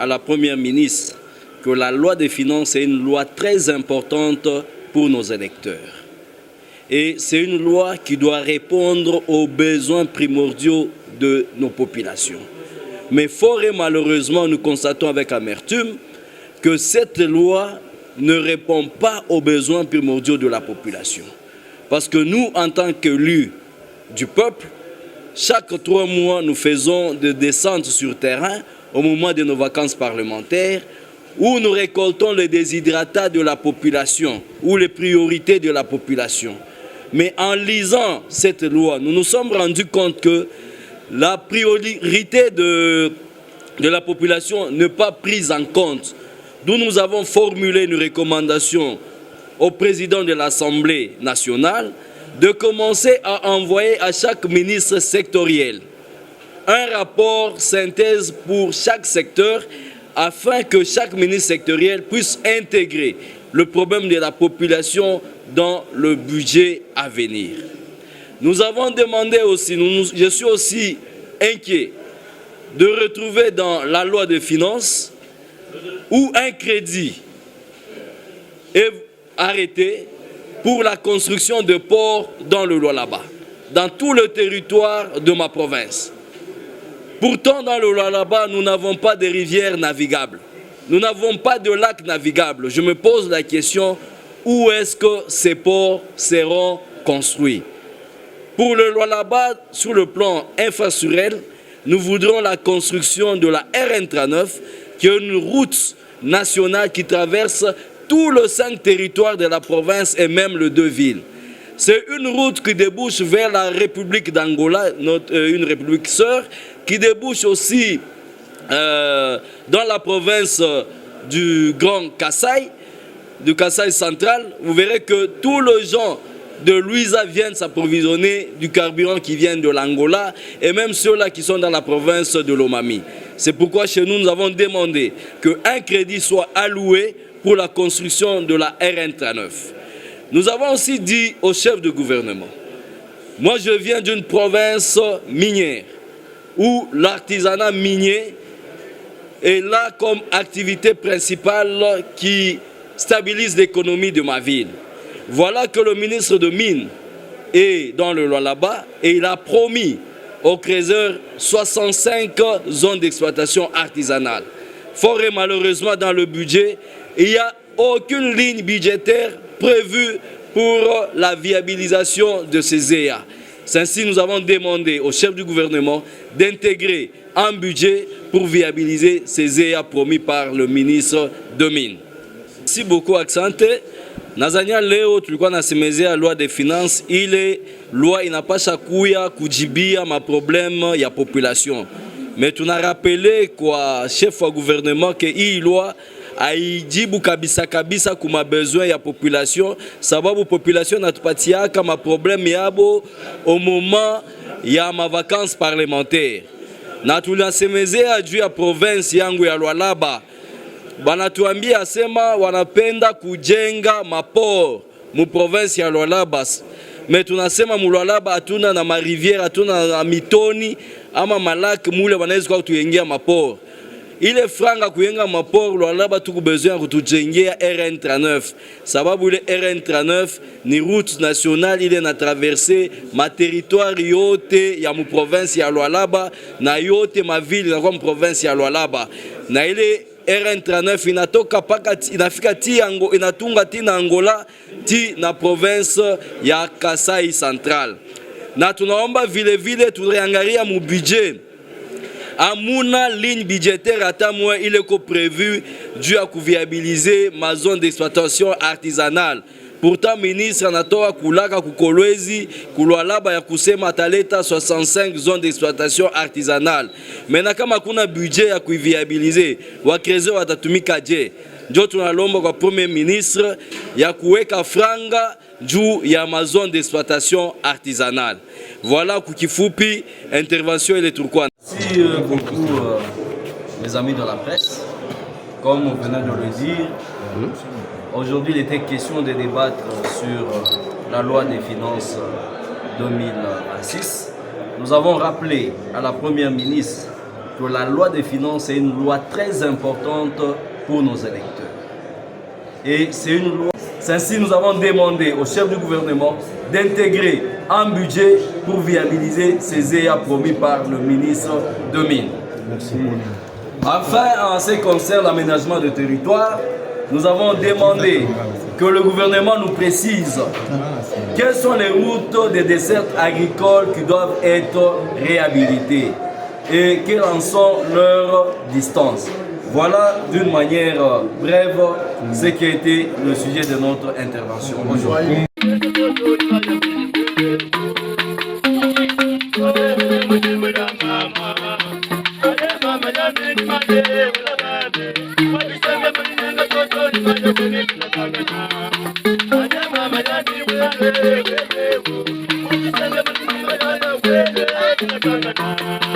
à la Première ministre que la loi des finances est une loi très importante pour nos électeurs. Et c'est une loi qui doit répondre aux besoins primordiaux de nos populations. Mais fort et malheureusement, nous constatons avec amertume que cette loi ne répond pas aux besoins primordiaux de la population. Parce que nous, en tant qu'élus du peuple, chaque 3 mois, nous faisons des descentes sur terrain au moment de nos vacances parlementaires où nous récoltons les déshydratats de la population ou les priorités de la population. Mais en lisant cette loi, nous nous sommes rendus compte que la priorité de la population n'est pas prise en compte. D'où nous avons formulé une recommandation au président de l'Assemblée nationale de commencer à envoyer à chaque ministre sectoriel un rapport synthèse pour chaque secteur afin que chaque ministre sectoriel puisse intégrer le problème de la population dans le budget à venir. Nous avons demandé aussi, je suis aussi inquiet de retrouver dans la loi des finances où un crédit est arrêté pour la construction de ports dans le Lualaba, dans tout le territoire de ma province. Pourtant, dans le Lualaba, nous n'avons pas de rivières navigables. Nous n'avons pas de lacs navigables. Je me pose la question, où est-ce que ces ports seront construits? Pour le Lualaba, sur le plan infrastructurel, nous voudrons la construction de la RN39, qui est une route nationale qui traverse tout le 5 territoires de la province et même les 2 villes. C'est une route qui débouche vers la République d'Angola, une république sœur, qui débouche aussi dans la province du Grand Kasaï, du Kasaï central. Vous verrez que tous les gens de Luiza viennent s'approvisionner du carburant qui vient de l'Angola et même ceux-là qui sont dans la province de Lomami. C'est pourquoi chez nous, nous avons demandé qu'un crédit soit alloué pour la construction de la RN39. Nous avons aussi dit au chef de gouvernement, moi je viens d'une province minière où l'artisanat minier est là comme activité principale qui stabilise l'économie de ma ville. Voilà que le ministre de Mines est dans le Lualaba et il a promis aux créateurs 65 zones d'exploitation artisanale. Fort et malheureusement dans le budget, il n'y a aucune ligne budgétaire prévue pour la viabilisation de ces EA. Ainsi, nous avons demandé au chef du gouvernement d'intégrer un budget pour viabiliser ces EA promis par le ministre de Mines. Merci beaucoup, Accente. Nazania leo tulikuwa nasemezea loi des finances, ile loi inapasha kuya kujibia maproblème ya population. Mais tunarapele kwa chef wa gouvernement que hii loi haijibu kabisa kabisa kuma besoin ya population, sababu population natupatiaka maproblème yabo au moment ya ma vacances parlementaires. Na tunasemezea juu ya province yangu ya Lualaba. Banatuambia asema wanapenda kujenga maport mu province ya Lualaba. Mais tunasema mu Lualaba hatuna na marivière, hatuna na mitoni ama malaki mule wanaweza kwa kutujengia maport. Ile franga kujenga maport Lualaba tuku besoin kutujengea RN39. Sababu ile RN39 ni route nationale ile na traverser ma territoire yote ya mu province ya Lualaba na yote ma ville na kwa mu province ya Lualaba. Na ile RN39 inatoka paka inafika inatunga ti na Angola ti na province ya Kasai Central. Na tunaomba vile vile tureangalia mu budget. Amuna ligne budgétaire ata mois il est prévu dû à viabiliser ma zone d'exploitation artisanale. Pourtant, ministre anatoa kulaka kukolwezi Lualaba ya kusema ataleta 65 zones d'exploitation artisanale. Maintenant kama kuna budget ya kuviabiliser, wakrezo watatumika je? Ndio tunalomba kwa premier ministre ya kuweka franga juu ya ma zone d'exploitation artisanale. Voilà kukifupi intervention ile tulikuwa. Merci beaucoup les amis de la presse. Comme on venait de le dire, aujourd'hui, il était question de débattre sur la loi des finances 2026. Nous avons rappelé à la première ministre que la loi des finances est une loi très importante pour nos électeurs. Et c'est une loi. Ainsi, nous avons demandé au chef du gouvernement d'intégrer un budget pour viabiliser ces EA promis par le ministre de Mines. Merci. Enfin, en ce qui concerne l'aménagement de territoire, nous avons demandé que le gouvernement nous précise quelles sont les routes des dessertes agricoles qui doivent être réhabilitées et quelles en sont leurs distances. Voilà d'une manière brève ce qui a été le sujet de notre intervention aujourd'hui. Thank you.